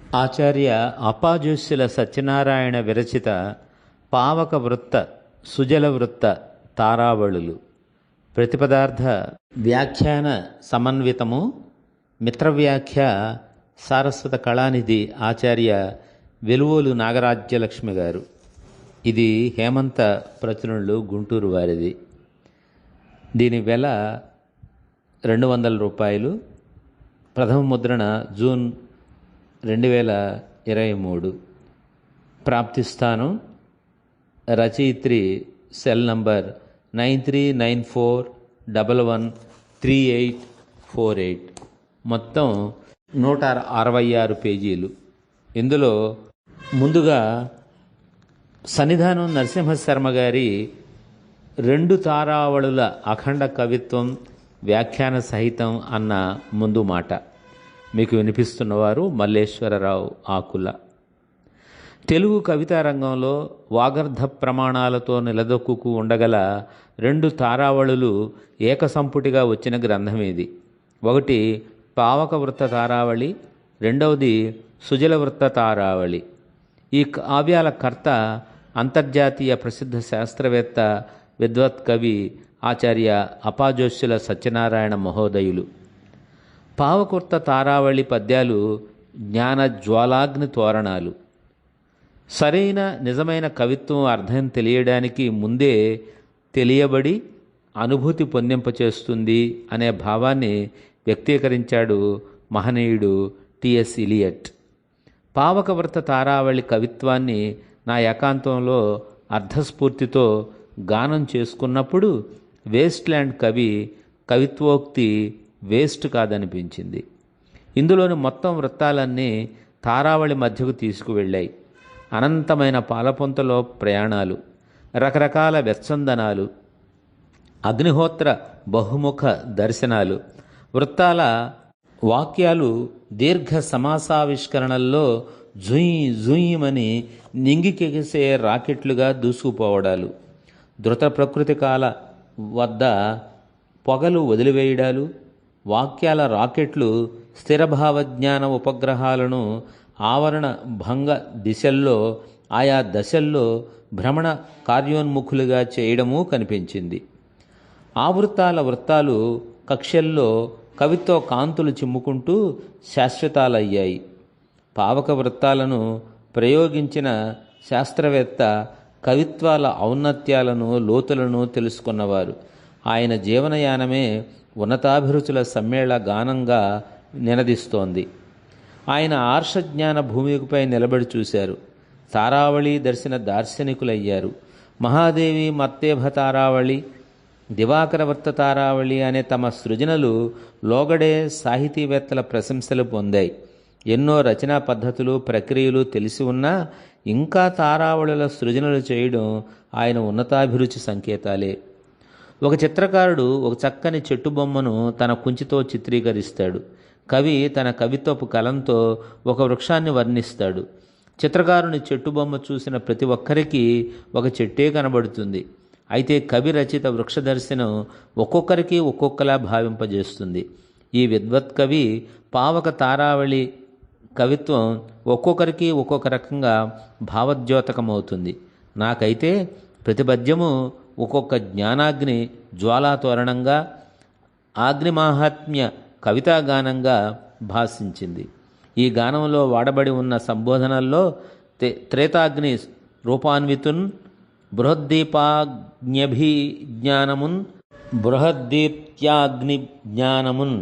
ఆచార్య అపాజోస్యుల సత్యనారాయణ విరచిత పావక వృత్త సుజల వృత్త తారావళులు ప్రతిపదార్థ వ్యాఖ్యాన సమన్వితము మిత్రవ్యాఖ్య సారస్వత కళానిధి ఆచార్య వెలువోలు నాగరాజ్యలక్ష్మి గారు. ఇది హేమంత ప్రచురణలు గుంటూరు వారిది. దీని వెల 200 రూపాయలు. ప్రథమ ముద్రణ జూన్ 2023. ప్రాప్తిస్థానం రచయిత్రి సెల్ నంబర్ 9394113848. మొత్తం 166 పేజీలు. ఇందులో ముందుగా సన్నిధానం నరసింహశర్మ గారి 2 తారావళుల అఖండ కవిత్వం వ్యాఖ్యాన సహితం అన్న ముందు మాట మీకు వినిపిస్తున్నవారు మల్లేశ్వరరావు ఆకుల. తెలుగు కవితా రంగంలో వాగర్ధ ప్రమాణాలతో నిలదొక్కుకు ఉండగల 2 తారావళులు ఏకసంపుటిగా వచ్చిన గ్రంథం ఇది. ఒకటి పావక వృత్త తారావళి, రెండవది సుజల వృత్త తారావళి. ఈ కావ్యాల కర్త అంతర్జాతీయ ప్రసిద్ధ శాస్త్రవేత్త విద్వత్ కవి ఆచార్య అపాజోస్యుల సత్యనారాయణ మహోదయులు. పావకృత తారావళి పద్యాలు జ్ఞాన జ్వాలాగ్ని తోరణాలు. సరైన నిజమైన కవిత్వం అర్థం తెలియడానికి ముందే తెలియబడి అనుభూతి పొందింపచేస్తుంది అనే భావాన్ని వ్యక్తీకరించాడు మహనీయుడు టిఎస్ ఇలియట్. పావకవృత తారావళి కవిత్వాన్ని నా ఏకాంతంలో అర్థస్ఫూర్తితో గానం చేసుకున్నప్పుడు వేస్ట్ల్యాండ్ కవి కవిత్వోక్తి వేస్ట్ కాదనిపించింది. ఇందులోని మొత్తం వృత్తాలన్నీ తారావళి మధ్యకు తీసుకువెళ్ళాయి. అనంతమైన పాలపొంతలో ప్రయాణాలు, రకరకాల వెత్సందనాలు, అగ్నిహోత్ర బహుముఖ దర్శనాలు, వృత్తాల వాక్యాలు దీర్ఘ సమాసావిష్కరణల్లో జుయ్ జుయ్యమని నింగికెగిసే రాకెట్లుగా దూసుకుపోవడాలు, ధృత ప్రకృతి కాల వద్ద పొగలు వదిలివేయడాలు, వాక్యాల రాకెట్లు స్థిరభావజ్ఞాన ఉపగ్రహాలను ఆవరణ భంగ దిశల్లో ఆయా దశల్లో భ్రమణ కార్యోన్ముఖులుగా చేయడమూ కనిపించింది. వృత్తాలు కక్ష్యల్లో కవిత్వ కాంతులు చిమ్ముకుంటూ శాశ్వతాలయ్యాయి. పావక వృత్తాలను ప్రయోగించిన శాస్త్రవేత్త కవిత్వాల ఔన్నత్యాలను లోతులను తెలుసుకున్నవారు. ఆయన జీవనయానమే ఉన్నతాభిరుచుల సమ్మేళ గానంగా నినదిస్తోంది. ఆయన ఆర్షజ్ఞాన భూమిపై నిలబడి చూశారు. తారావళి దర్శన దార్శనికులయ్యారు. మహాదేవి మత్తేభ తారావళి, దివాకర వృత్త తారావళి అనే తమ సృజనలు లోగడే సాహితీవేత్తల ప్రశంసలు పొందాయి. ఎన్నో రచనా పద్ధతులు ప్రక్రియలు తెలిసి ఉన్నా ఇంకా తారావళుల సృజనలు చేయడం ఆయన ఉన్నతాభిరుచి సంకేతాలే. ఒక చిత్రకారుడు ఒక చక్కని చెట్టు బొమ్మను తన కుంచితో చిత్రీకరిస్తాడు. కవి తన కవిత్వపు కలంతో ఒక వృక్షాన్ని వర్ణిస్తాడు. చిత్రకారుని చెట్టు బొమ్మ చూసిన ప్రతి ఒక్కరికి ఒక చెట్టే కనబడుతుంది. అయితే కవి రచిత వృక్ష దర్శనం ఒక్కొక్కరికి ఒక్కొక్కలా భావింపజేస్తుంది. ఈ విద్వత్ కవి పావక తారావళి కవిత్వం ఒక్కొక్కరికి ఒక్కొక్క రకంగా భావద్యోతకమవుతుంది. నాకైతే ప్రతి పద్యము ఒక్కొక్క జ్ఞానాగ్ని జ్వాలాతోరణంగా, ఆగ్నిమాహాత్మ్య కవితాగానంగా భాషించింది. ఈ గానంలో వాడబడి ఉన్న సంబోధనల్లో త్రేతాగ్ని రూపాన్వితున్, బృహద్దీపాగ్న్యభిజ్ఞానమున్, బృహద్దీప్త్యాగ్నిజ్ఞానమున్,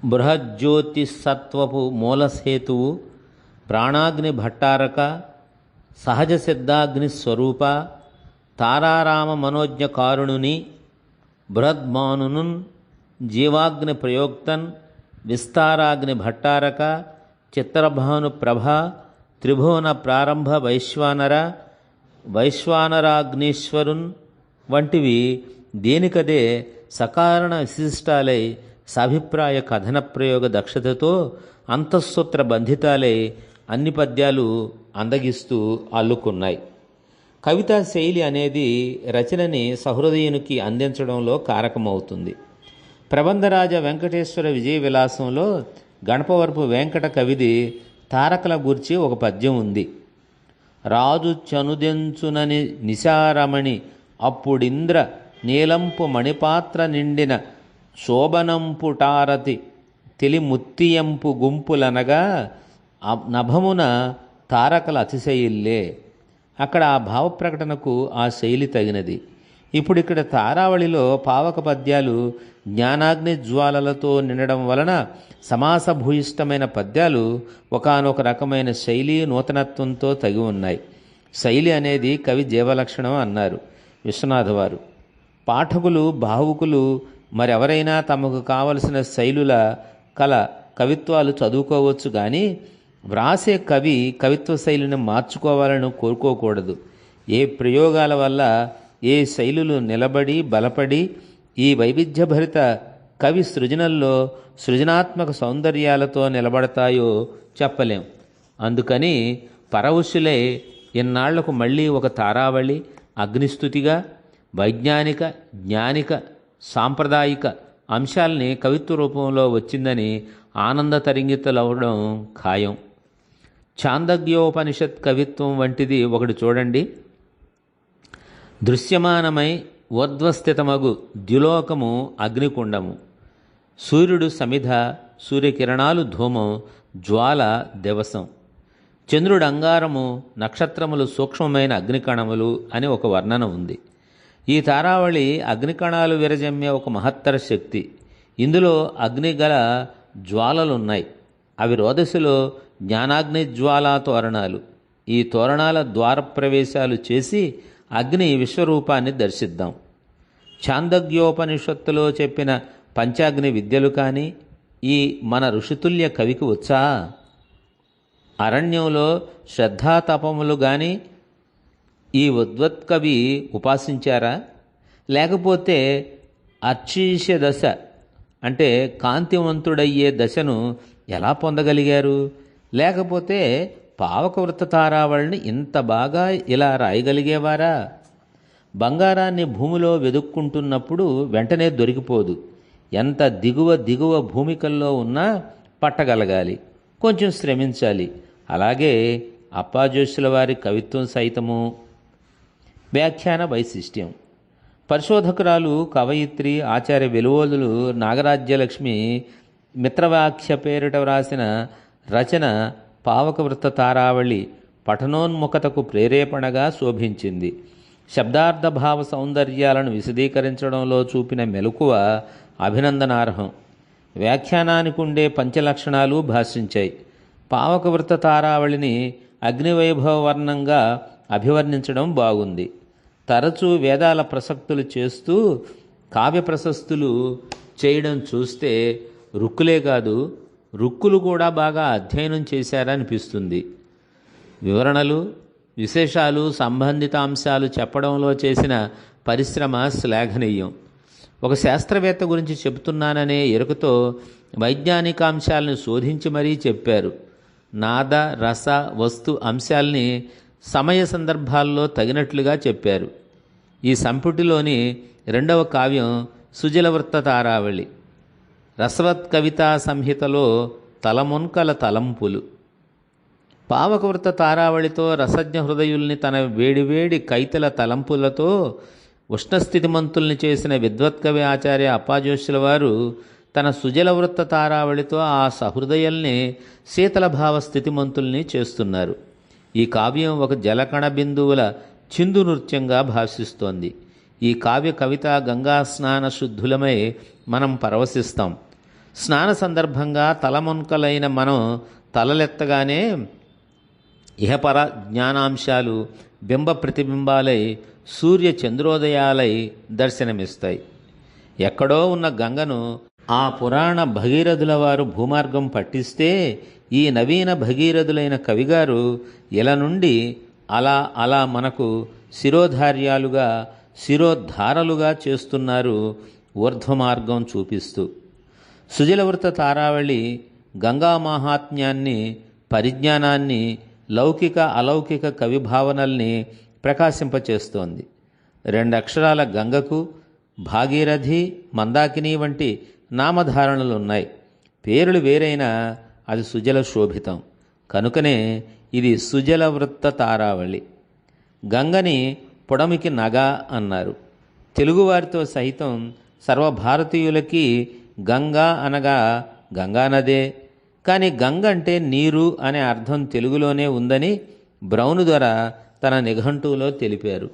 బృహజ్యోతిసత్వపు మూలసేతువు, ప్రాణాగ్ని భట్టారక, సహజ సిద్ధాగ్ని స్వరూప, తారారామ మనోజ్ఞ కారుణుని, బృహద్మానునున్, జీవాగ్ని ప్రయోక్తన్, విస్తారాగ్ని భట్టారక, చిత్రభాను ప్రభ, త్రిభువన ప్రారంభ వైశ్వానర, వైశ్వానరాగ్నీశ్వరున్ వంటివి దేనికదే సకారణ విశిష్టాలై సాభిప్రాయ కథన ప్రయోగ దక్షతతో అంతఃసూత్ర బంధితాలై అన్ని పద్యాలు అందగిస్తూ అల్లుకున్నాయి. కవితా శైలి అనేది రచనని సహృదయునికి అందించడంలో కారకమవుతుంది. ప్రబంధరాజ వెంకటేశ్వర విజయ విలాసంలో గణపవరపు వెంకట కవిది తారకల గూర్చి ఒక పద్యం ఉంది. రాజు చనుదెంచునని నిశారమణి అప్పుడింద్ర నీలంపు మణిపాత్ర నిండిన శోభనంపుటారతి తెలిముత్తియంపు గుంపులనగా నభమున తారకల అతిశయిల్లే. అక్కడ ఆ భావ ప్రకటనకు ఆ శైలి తగినది. ఇప్పుడు ఇక్కడ తారావళిలో పావక పద్యాలు జ్ఞానాగ్ని జ్వాలలతో నిండడం వలన సమాసభూయిష్టమైన పద్యాలు ఒకానొక రకమైన శైలి నూతనత్వంతో తగి ఉన్నాయి. శైలి అనేది కవి జీవలక్షణం అన్నారు విశ్వనాథ వారు. పాఠకులు భావుకులు మరెవరైనా తమకు కావలసిన శైలుల కవిత్వాలు చదువుకోవచ్చు, కానీ వ్రాసే కవి కవిత్వ శైలిని మార్చుకోవాలని కోరుకోకూడదు. ఏ ప్రయోగాల వల్ల ఏ శైలులు నిలబడి బలపడి ఈ వైవిధ్యభరిత కవి సృజనల్లో సృజనాత్మక సౌందర్యాలతో నిలబడతాయో చెప్పలేం. అందుకని పరవశులై ఇన్నాళ్లకు మళ్ళీ ఒక తారావళి అగ్నిస్తుతిగా వైజ్ఞానిక జ్ఞానిక సాంప్రదాయిక అంశాల్ని కవిత్వ రూపంలో వచ్చిందని ఆనంద తరంగితులవడం ఖాయం. ఛాందోగ్యోపనిషత్ కవిత్వం వంటిది ఒకటి చూడండి. దృశ్యమానమై ఊర్ధ్వస్థితమగు ద్యులోకము అగ్నికుండము, సూర్యుడు సమిధ, సూర్యకిరణాలు ధూమం, జ్వాల దివసం, చంద్రుడు అంగారము, నక్షత్రములు సూక్ష్మమైన అగ్నికణములు అని ఒక వర్ణన ఉంది. ఈ తారావళి అగ్నికణాలు విరజమ్మే ఒక మహత్తర శక్తి. ఇందులో అగ్నిగల జ్వాలలున్నాయి. అవి రోదశిలో జ్ఞానాగ్ని జ్వాలా తోరణాలు. ఈ తోరణాల ద్వారప్రవేశాలు చేసి అగ్ని విశ్వరూపాన్ని దర్శిద్దాం. ఛాందోగ్యోపనిషత్తులో చెప్పిన పంచాగ్ని విద్యలు కానీ ఈ మన ఋషితుల్య కవికి వచ్చా? అరణ్యంలో శ్రద్ధాతపములు గాని ఈ ఉద్వత్కవి ఉపాసించారా? లేకపోతే అర్చీష దశ అంటే కాంతివంతుడయ్యే దశను ఎలా పొందగలిగారు? లేకపోతే పావకవృత్త తారావళిని ఇంత బాగా ఇలా రాయగలిగేవారా? బంగారాన్ని భూమిలో వెదుక్కుంటున్నప్పుడు వెంటనే దొరికిపోదు. ఎంత దిగువ భూమికల్లో ఉన్నా పట్టగలగాలి, కొంచెం శ్రమించాలి. అలాగే అప్పాజోషుల వారి కవిత్వం సైతము. వ్యాఖ్యాన వైశిష్ట్యం. పరిశోధకురాలు కవయిత్రి ఆచార్య వెలువోలులు నాగరాజ్యలక్ష్మి మిత్రవాక్య పేరిట వ్రాసిన రచన పావకవృత్త తారావళి పఠనోన్ముఖతకు ప్రేరేపణగా శోభించింది. శబ్దార్థభావ సౌందర్యాలను విశదీకరించడంలో చూపిన మెలకువ అభినందనార్హం. వ్యాఖ్యానానికి ఉండే పంచలక్షణాలు భాషించాయి. పావకవృత్త తారావళిని అగ్నివైభవ వర్ణంగా అభివర్ణించడం బాగుంది. తరచూ వేదాల ప్రసక్తులు చేస్తూ కావ్య ప్రశస్తులు చేయడం చూస్తే రుక్కులే కాదు, రుక్కులు కూడా బాగా అధ్యయనం చేశారనిపిస్తుంది. వివరణలు, విశేషాలు, సంబంధిత అంశాలు చెప్పడంలో చేసిన పరిశ్రమ శ్లాఘనీయం. ఒక శాస్త్రవేత్త గురించి చెబుతున్నాననే ఎరుకతో వైజ్ఞానిక అంశాలను శోధించి మరీ చెప్పారు. నాద రస వస్తు అంశాల్ని సమయ సందర్భాల్లో తగినట్లుగా చెప్పారు. ఈ సంపుటిలోని రెండవ కావ్యం సుజలవృత్త తారావళి. రసవత్ కవితా సంహితలో తలమున్కల తలంపులు. పావకవృత్త తారావళితో రసజ్ఞ హృదయుల్ని తన వేడివేడి కైతల తలంపులతో ఉష్ణస్థితిమంతుల్ని చేసిన విద్వత్కవి ఆచార్య అప్పాజోషుల వారు తన సుజలవృత్త తారావళితో ఆ సహృదయల్ని శీతలభావ స్థితిమంతుల్ని చేస్తున్నారు. ఈ కావ్యం ఒక జలకణ బిందువుల చిందు నృత్యంగా భాషిస్తోంది. ఈ కావ్య కవిత గంగా స్నాన శుద్ధులమై మనం పరవశిస్తాం. స్నాన సందర్భంగా తలమున్కలైన మనం తలలెత్తగానే ఇహపర జ్ఞానాంశాలు బింబ ప్రతిబింబాలై సూర్య చంద్రోదయాలై దర్శనమిస్తాయి. ఎక్కడో ఉన్న గంగను ఆ పురాణ భగీరథుల వారు భూమార్గం పట్టిస్తే ఈ నవీన భగీరథులైన కవిగారు ఇలా నుండి అలా మనకు శిరోధార్యాలుగా శిరోధారలుగా చేస్తున్నారు, ఊర్ధ్వమార్గం చూపిస్తూ. సుజలవృత్త తారావళి గంగా మాహాత్మ్యాన్ని, పరిజ్ఞానాన్ని, లౌకిక అలౌకిక కవిభావనల్ని ప్రకాశింపచేస్తోంది. 2 అక్షరాల గంగకు భాగీరథి, మందాకిని వంటి నామధారణలున్నాయి. పేర్లు వేరైనా అది సుజల శోభితం. కనుకనే ఇది సుజల వృత్త తారావళి. గంగని పొడమికి నగ అన్నారు. తెలుగువారితో సహితం సర్వభారతీయులకి గంగా అనగా గంగానదే. కానీ గంగ అంటే నీరు అనే అర్థం తెలుగులోనే ఉందని బ్రౌను దొర తన నిఘంటువులో తెలిపారు.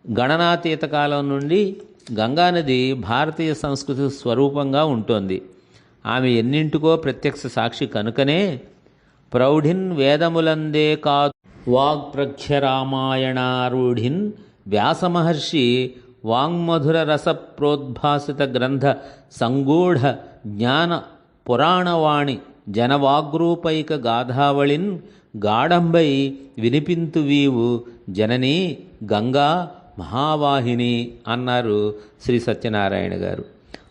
గణనాతీత కాలం నుండి గంగానది భారతీయ సంస్కృతి స్వరూపంగా ఉంటోంది. ఆమె ఎన్నింటికో ప్రత్యక్ష సాక్షి కనుకనే ప్రౌఢిన్ వేదములందే కాదు వాగ్ప్రఖ్యరామాయణారూఢిన్ వ్యాసమహర్షి వాంగ్మధుర రస ప్రోద్భాసిత గ్రంథ సంగూఢ జ్ఞాన పురాణవాణి జనవాగ్రూపైక గాథావళిన్ గాఢంబై వినిపింతువీవు జననీ గంగా మహావాహిని అన్నారు శ్రీ సత్యనారాయణ గారు.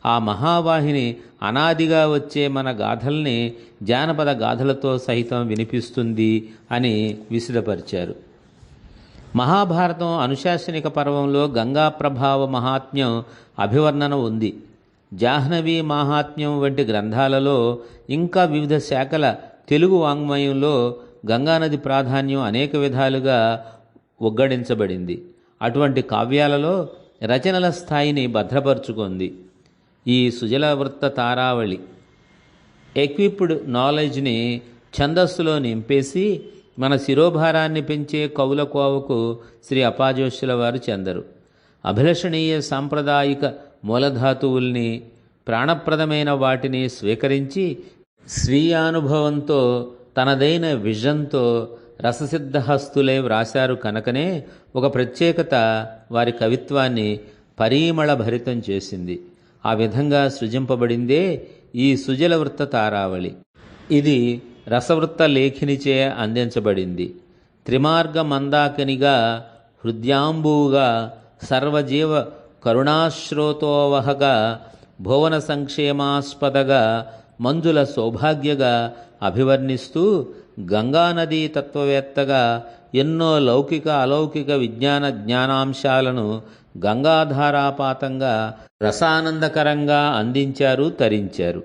ఆ మహావాహిని అనాదిగా వచ్చే మన గాథల్ని జానపద గాథలతో సహితం వినిపిస్తుంది అని విశదపరిచారు. మహాభారతం అనుశాసనిక పర్వంలో గంగా ప్రభావ మహాత్మ్యం అభివర్ణన ఉంది. జాహ్నవి మహాత్మ్యం వంటి గ్రంథాలలో ఇంకా వివిధ శాఖల తెలుగు వాంగ్మయంలో గంగానది ప్రాధాన్యం అనేక విధాలుగా ఒగ్గడించబడింది. అటువంటి కావ్యాలలో రచనల స్థాయిని భద్రపరుచుకుంది ఈ సుజల వృత్త తారావళి. ఎక్విప్డ్ నాలెడ్జ్ని ఛందస్సులో నింపేసి మన శిరోభారాన్ని పెంచే కవుల కోవకు శ్రీ అపాజోష్యుల వారు చెందరు. అభిలషణీయ సాంప్రదాయిక మూలధాతువుల్ని, ప్రాణప్రదమైన వాటిని స్వీకరించి స్వీయానుభవంతో తనదైన విజన్తో రససిద్ధహస్తులై వ్రాశారు కనుకనే ఒక ప్రత్యేకత వారి కవిత్వాన్ని పరిమళ భరితం చేసింది. ఆ విధంగా సృజింపబడిందే ఈ సుజల వృత్త తారావళి. ఇది రసవృత్త లేఖినిచే అందించబడింది. త్రిమార్గ మందాకినిగా, హృద్యాంబువుగా, సర్వజీవ కరుణాశ్రోతోవహగా, భువన సంక్షేమాస్పదగా, మంజుల సౌభాగ్యగా అభివర్ణిస్తూ గంగానదీ తత్వవేత్తగా ఎన్నో లౌకిక అలౌకిక విజ్ఞాన జ్ఞానాంశాలను గంగాధారాపాతంగా రసానందకరంగా అందించారు, తరించారు.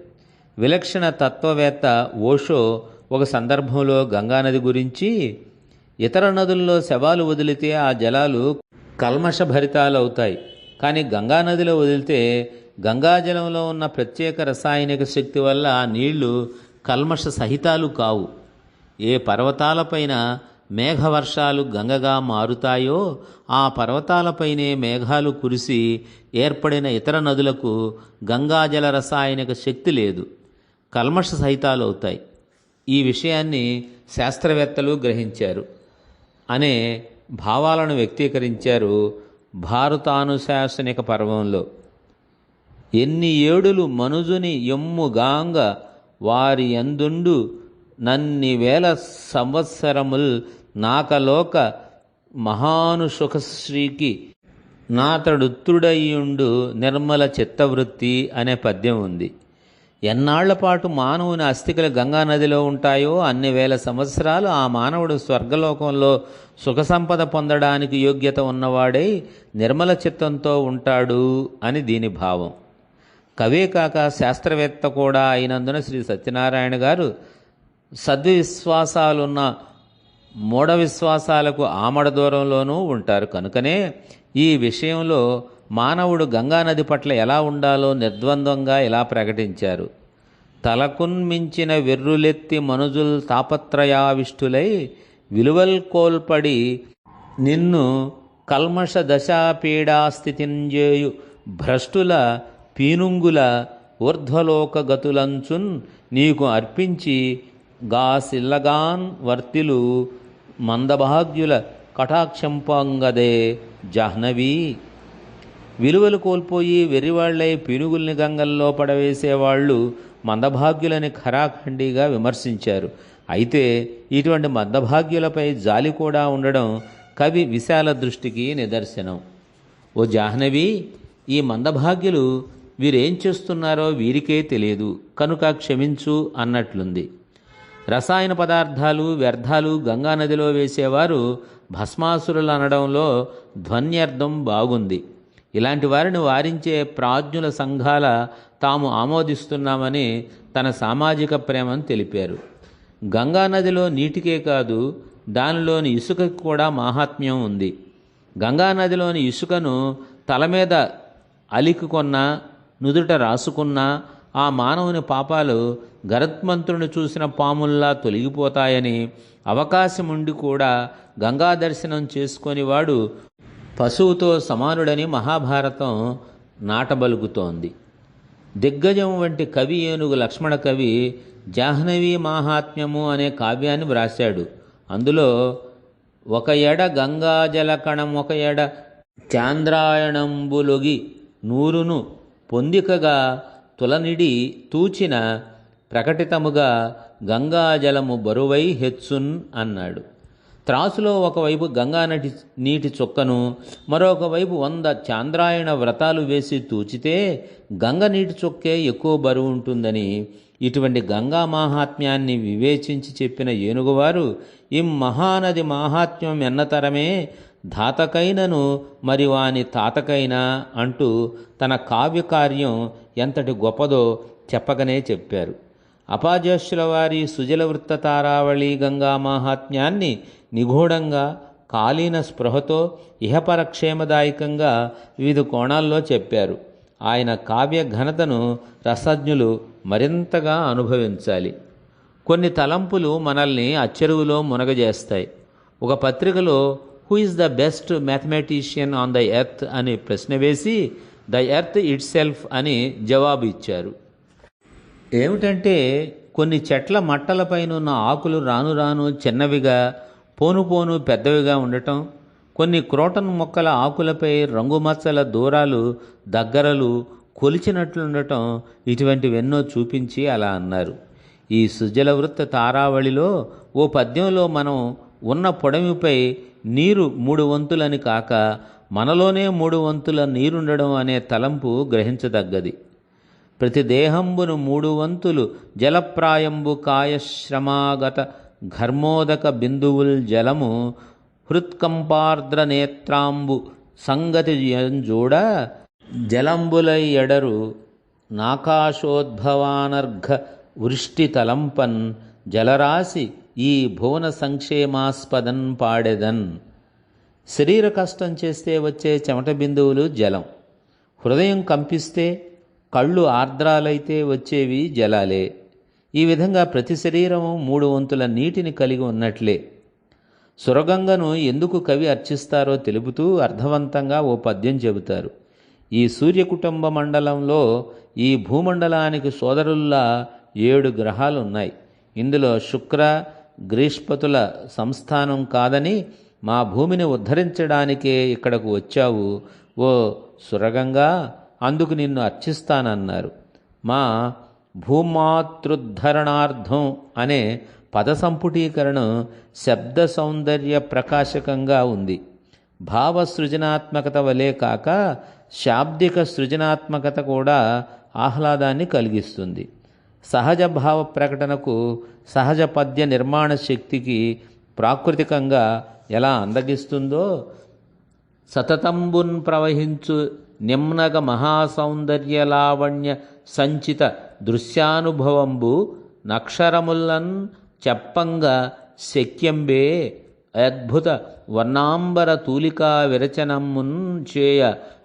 విలక్షణ తత్వవేత్త ఓషో ఒక సందర్భంలో గంగానది గురించి, ఇతర నదుల్లో శవాలు వదిలితే ఆ జలాలు కల్మషభరితాలవుతాయి, కానీ గంగానదిలో వదిలితే గంగాజలంలో ఉన్న ప్రత్యేక రసాయనిక శక్తి వల్ల ఆ నీళ్లు కల్మష సహితాలు కావు. ఏ పర్వతాలపైన మేఘవర్షాలు గంగగా మారుతాయో ఆ పర్వతాలపైనే మేఘాలు కురిసి ఏర్పడిన ఇతర నదులకు గంగాజల రసాయనిక శక్తి లేదు, కల్మష సహితాలు అవుతాయి. ఈ విషయాన్ని శాస్త్రవేత్తలు గ్రహించారు అనే భావాలను వ్యక్తీకరించారు భారతానుశాసనిక పర్వంలో. ఎన్ని ఏడులు మనుజుని ఎమ్ముగాంగ వారి యందుండు నన్ని వేల సంవత్సరముల్ నాకలోక మహానుసుఖశ్రీకి నాతడుత్తుడయ్యుండు నిర్మల చిత్తవృత్తి అనే పద్యం ఉంది. ఎన్నాళ్లపాటు మానవుని అస్థికలు గంగానదిలో ఉంటాయో అన్ని వేల సంవత్సరాలు ఆ మానవుడు స్వర్గలోకంలో సుఖసంపద పొందడానికి యోగ్యత ఉన్నవాడై నిర్మల చిత్తంతో ఉంటాడు అని దీని భావం. కవే కాక శాస్త్రవేత్త కూడా అయినందున శ్రీ సత్యనారాయణ గారు సద్విశ్వాసాలున్న మూఢ విశ్వాసాలకు ఆమడ దూరంలోనూ ఉంటారు. కనుకనే ఈ విషయంలో మానవుడు గంగానది పట్ల ఎలా ఉండాలో నిర్ద్వంద్వంగా ఇలా ప్రకటించారు. తలకున్మించిన వెర్రులెత్తి మనుజుల్ తాపత్రయావిష్టులై విలువల్ కోల్పడి నిన్ను కల్మష దశాపీడాస్థితింజేయు భ్రష్టుల పీనుంగుల ఊర్ధ్వలోక గతులంచున్ నీకు అర్పించి గాసిల్లగాన్ వర్తిలు మందభాగ్యుల కటాక్షంపంగదే జాహ్నవి. విలువలు కోల్పోయి వెర్రివాళ్లై పీనుగుల్ని గంగల్లో పడవేసేవాళ్లు మందభాగ్యులని ఖరాఖండిగా విమర్శించారు. అయితే ఇటువంటి మందభాగ్యులపై జాలి కూడా ఉండడం కవి విశాల దృష్టికి నిదర్శనం. ఓ జాహ్నవి, ఈ మందభాగ్యులు వీరేం చేస్తున్నారో వీరికే తెలియదు కనుక క్షమించు అన్నట్లుంది. రసాయన పదార్థాలు వ్యర్థాలు గంగానదిలో వేసేవారు భస్మాసురులు అనడంలో ధ్వన్యర్థం బాగుంది. ఇలాంటి వారిని వారించే ప్రాజ్ఞుల సంఘాల తాము ఆమోదిస్తున్నామని తన సామాజిక ప్రేమను తెలిపారు. గంగానదిలో నీటికే కాదు, దానిలోని ఇసుకకి కూడా మాహాత్మ్యం ఉంది. గంగానదిలోని ఇసుకను తల మీద అలికికొన్నా, నుదుట రాసుకున్నా ఆ మానవుని పాపాలు గరుత్మంతుడిని చూసిన పాముల్లా తొలగిపోతాయని, అవకాశం ఉండి కూడా గంగా దర్శనం చేసుకొని వాడు పశువుతో సమానుడని మహాభారతం నాటబలుకుతోంది. దిగ్గజం వంటి కవి ఏనుగు లక్ష్మణ కవి జాహ్నవీ మాహాత్మ్యము అనే కావ్యాన్ని వ్రాశాడు. అందులో ఒక ఎడ గంగాజల కణం ఒక ఎడ చాంద్రాయణంబులొగి నూరును పొందికగా తులనిడి తూచిన ప్రకటితముగా గంగాజలము బరువై హెచ్చున్ అన్నాడు. త్రాసులో ఒకవైపు గంగా నీటి చుక్కను, మరొక వైపు 100 చాంద్రాయణ వ్రతాలు వేసి తూచితే గంగ నీటి చుక్కే ఎక్కువ బరువు ఉంటుందని, ఇటువంటి గంగా మాహాత్మ్యాన్ని వివేచించి చెప్పిన ఏనుగువారు ఈ మహానది మాహాత్మ్యం ఎన్నతరమే, ధాతకైనను మరి వాని తాతకైనా అంటూ తన కావ్యకార్యం ఎంతటి గొప్పదో చెప్పకనే చెప్పారు. అపాజోష్యుల వారి సుజల వృత్త తారావళి గంగా మాహాత్మ్యాన్ని నిగూఢంగా, కాలీన స్పృహతో, ఇహపర క్షేమదాయకంగా వివిధ కోణాల్లో చెప్పారు. ఆయన కావ్య ఘనతను రసజ్ఞులు మరింతగా అనుభవించాలి. కొన్ని తలంపులు మనల్ని అచ్చెరువులో మునగజేస్తాయి. ఒక పత్రికలో who is the best mathematician on the earth అని ప్రశ్న వేసి ద ఎర్త్ ఇట్ సెల్ఫ్ అని జవాబు ఇచ్చారు. ఏమిటంటే, కొన్ని చెట్ల మట్టలపైనున్న ఆకులు రాను రాను చిన్నవిగా, పోను పోను పెద్దవిగా ఉండటం, కొన్ని క్రోటన్ మొక్కల ఆకులపై రంగుమచ్చల దూరాలు దగ్గరలు కొలిచినట్లుండటం, ఇటువంటివెన్నో చూపించి అలా అన్నారు. ఈ సుజల వృత్త తారావళిలో ఓ పద్యంలో మనం ఉన్న పొడమిపై నీరు 3 వంతులని కాక మనలోనే 3 వంతుల నీరుండడం అనే తలంపు గ్రహించదగ్గది. ప్రతి దేహంబును 3 వంతులు జలప్రాయంబు కాయశ్రమాగత ఘర్మోదక బిందువుల్ జలము హృత్కంపార్ద్ర నేత్రాంబు సంగతి జూడ జలంబులై ఎడరు నాకాశోద్భవానర్ఘ వృష్టి తలంపన్ జలరాశి ఈ భువన సంక్షేమాస్పదన్ పాడెదన్. శరీర కష్టం చేస్తే వచ్చే చెమట బిందువులు జలం, హృదయం కంపిస్తే, కళ్ళు ఆర్ద్రాలైతే వచ్చేవి జలాలే. ఈ విధంగా ప్రతి శరీరము 3 వంతుల నీటిని కలిగి ఉన్నట్లే. సురగంగను ఎందుకు కవి అర్చిస్తారో తెలుపుతూ అర్థవంతంగా ఓ పద్యం చెబుతారు. ఈ సూర్యకుటుంబ మండలంలో ఈ భూమండలానికి సోదరుల్లా 7 గ్రహాలున్నాయి. ఇందులో శుక్ర గ్రీష్పతుల సంస్థానం కాదని, మా భూమిని ఉద్ధరించడానికే ఇక్కడకు వచ్చావు ఓ సురగంగా, అందుకు నిన్ను అర్చిస్తానన్నారు. మా భూమాతృద్ధరణార్థం అనే పద సంపుటీకరణం శబ్ద సౌందర్య ప్రకాశకంగా ఉంది. భావ సృజనాత్మకత వలే కాక శాబ్దిక సృజనాత్మకత కూడా ఆహ్లాదాన్ని కలిగిస్తుంది. సహజ భావ ప్రకటనకు, సహజ పద్య నిర్మాణ శక్తికి ప్రాకృతికంగా ఎలా అందగిస్తుందో, సతతంబున్ ప్రవహించు నిమ్నగ మహాసౌందర్య లావణ్య సంచిత దృశ్యానుభవంబు నక్షరముల్లన్ చెప్పంగా శక్యంబే అద్భుత వర్ణాంబర తూలికా విరచనమున్ చేయ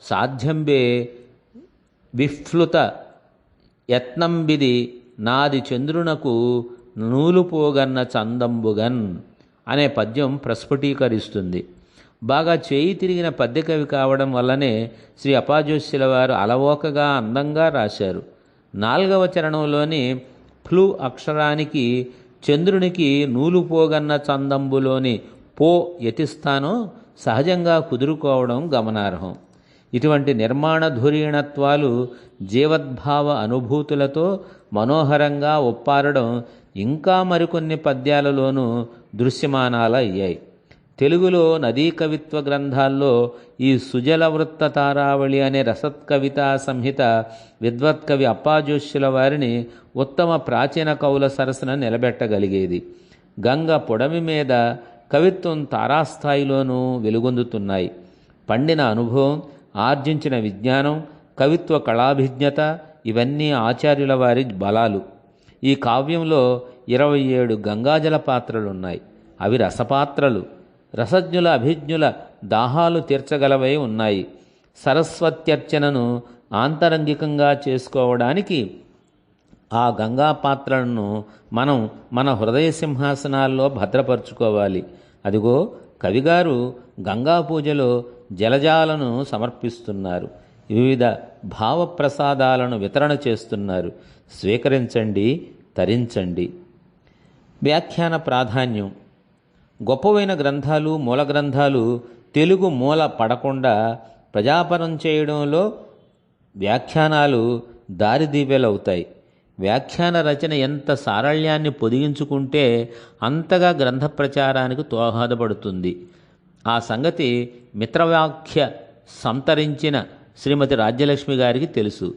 సాధ్యంబే విఫ్లుత యత్నంబిది నాది చంద్రునకు నూలుపోగన్న చందంబుగన్ అనే పద్యం ప్రస్ఫుటీకరిస్తుంది. బాగా చేయి తిరిగిన పద్యకవి కావడం వల్లనే శ్రీ అపాజోష్యుల వారు అలవోకగా అందంగా రాశారు. 4వ చరణంలోని ఫ్లు అక్షరానికి చంద్రునికి నూలుపోగన్న చందంబులోని పో యతిస్థానం సహజంగా కుదురుకోవడం గమనార్హం. ఇటువంటి నిర్మాణ ధురీణత్వాలు జీవద్భావ అనుభూతులతో మనోహరంగా ఒప్పారడం ఇంకా మరికొన్ని పద్యాలలోనూ దృశ్యమానాలయ్యాయి. తెలుగులో నదీ కవిత్వ గ్రంథాల్లో ఈ సుజల వృత్త తారావళి అనే రసత్కవితా సంహిత విద్వత్కవి అప్పాజోష్యుల వారిని ఉత్తమ ప్రాచీన కవుల సరసన నిలబెట్టగలిగేది. గంగ పొడమి మీద కవిత్వం తారాస్థాయిలోనూ వెలుగొందుతున్నాయి. పండిన అనుభవం, ఆర్జించిన విజ్ఞానం, కవిత్వ కళాభిజ్ఞత ఇవన్నీ ఆచార్యుల వారి బలాలు. ఈ కావ్యంలో 27 గంగాజల పాత్రలున్నాయి. అవి రసపాత్రలు. రసజ్ఞుల అభిజ్ఞుల దాహాలు తీర్చగలవై ఉన్నాయి. సరస్వత్యర్చనను ఆంతరంగికంగా చేసుకోవడానికి ఆ గంగా పాత్రలను మనం మన హృదయ సింహాసనాల్లో భద్రపరుచుకోవాలి. అదిగో కవిగారు గంగా పూజలో జలజాలను సమర్పిస్తున్నారు. వివిధ భావప్రసాదాలను వితరణ చేస్తున్నారు. స్వీకరించండి, తరించండి. వ్యాఖ్యాన ప్రాధాన్యం. గొప్పవైన గ్రంథాలు, మూల గ్రంథాలు తెలుగు మూల పడకుండా ప్రజాపరం చేయడంలో వ్యాఖ్యానాలు దారిదీవెలవుతాయి. వ్యాఖ్యాన రచన ఎంత సారళ్యాన్ని పొదిగించుకుంటే అంతగా గ్రంథ ప్రచారానికి దోహదపడుతుంది. ఆ సంగతి మిత్రవాక్య సంతరించిన శ్రీమతి రాజ్యలక్ష్మి గారికి తెలుసు.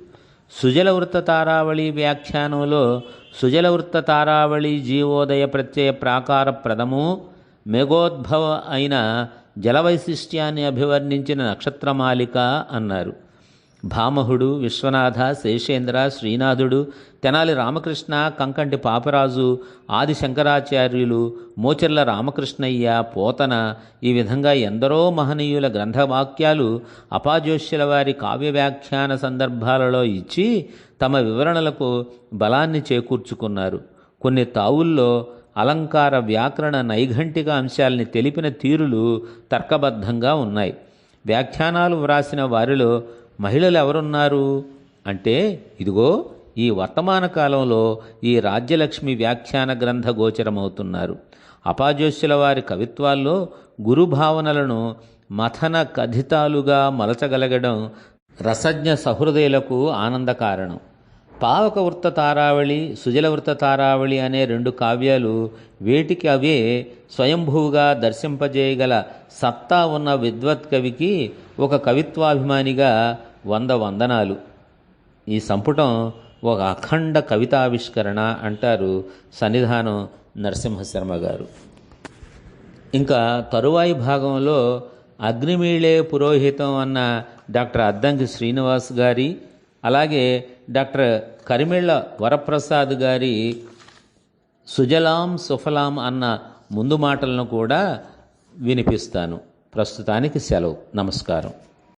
సుజలవృత్త తారావళి వ్యాఖ్యానంలో సుజలవృత్త తారావళి జీవోదయ ప్రత్యయ ప్రాకార ప్రథము మేఘోద్భవ అయిన జలవైశిష్ట్యాన్ని అభివర్ణించిన నక్షత్రమాలిక అన్నారు. భామహుడు, విశ్వనాథ, శేషేంద్ర, శ్రీనాథుడు, తెనాలి రామకృష్ణ, కంకంటి పాపరాజు, ఆది శంకరాచార్యులు, మోచెర్ల రామకృష్ణయ్య, పోతన, ఈ విధంగా ఎందరో మహనీయుల గ్రంథవాక్యాలు అపాజోష్యుల వారి కావ్య వ్యాఖ్యాన సందర్భాలలో ఇచ్చి తమ వివరణలకు బలాన్ని చేకూర్చుకున్నారు. కొన్ని తావుల్లో అలంకార, వ్యాకరణ, నైఘంటిక అంశాల్ని తెలిపిన తీరులు తర్కబద్ధంగా ఉన్నాయి. వ్యాఖ్యానాలు వ్రాసిన వారిలో మహిళలు ఎవరున్నారు అంటే ఇదిగో ఈ వర్తమాన కాలంలో ఈ రాజ్యలక్ష్మి వ్యాఖ్యాన గ్రంథ గోచరమవుతున్నారు. అపాజోష్యుల వారి కవిత్వాల్లో గురుభావనలను మథన కథితాలుగా మలచగలగడం రసజ్ఞ సహృదయులకు ఆనందకారణం. పావక వృత్త తారావళి, సుజల వృత్త తారావళి అనే 2 కావ్యాలు వేటికి అవే స్వయంభూగా దర్శింపజేయగల సత్తా ఉన్న విద్వత్ కవికి ఒక కవిత్వాభిమానిగా 100 వందనాలు. ఈ సంపుటం ఒక అఖండ కవితావిష్కరణ అంటారు సన్నిధానం నరసింహశర్మ గారు. ఇంకా తరువాయి భాగంలో అగ్నిమీళే పురోహితం అన్న డాక్టర్ అద్దంకి శ్రీనివాస్ గారి, అలాగే డాక్టర్ కరిమిళ్ళ వరప్రసాద్ గారి సుజలాం సుఫలాం అన్న ముందు మాటలను కూడా వినిపిస్తాను. ప్రస్తుతానికి సెలవు. నమస్కారం.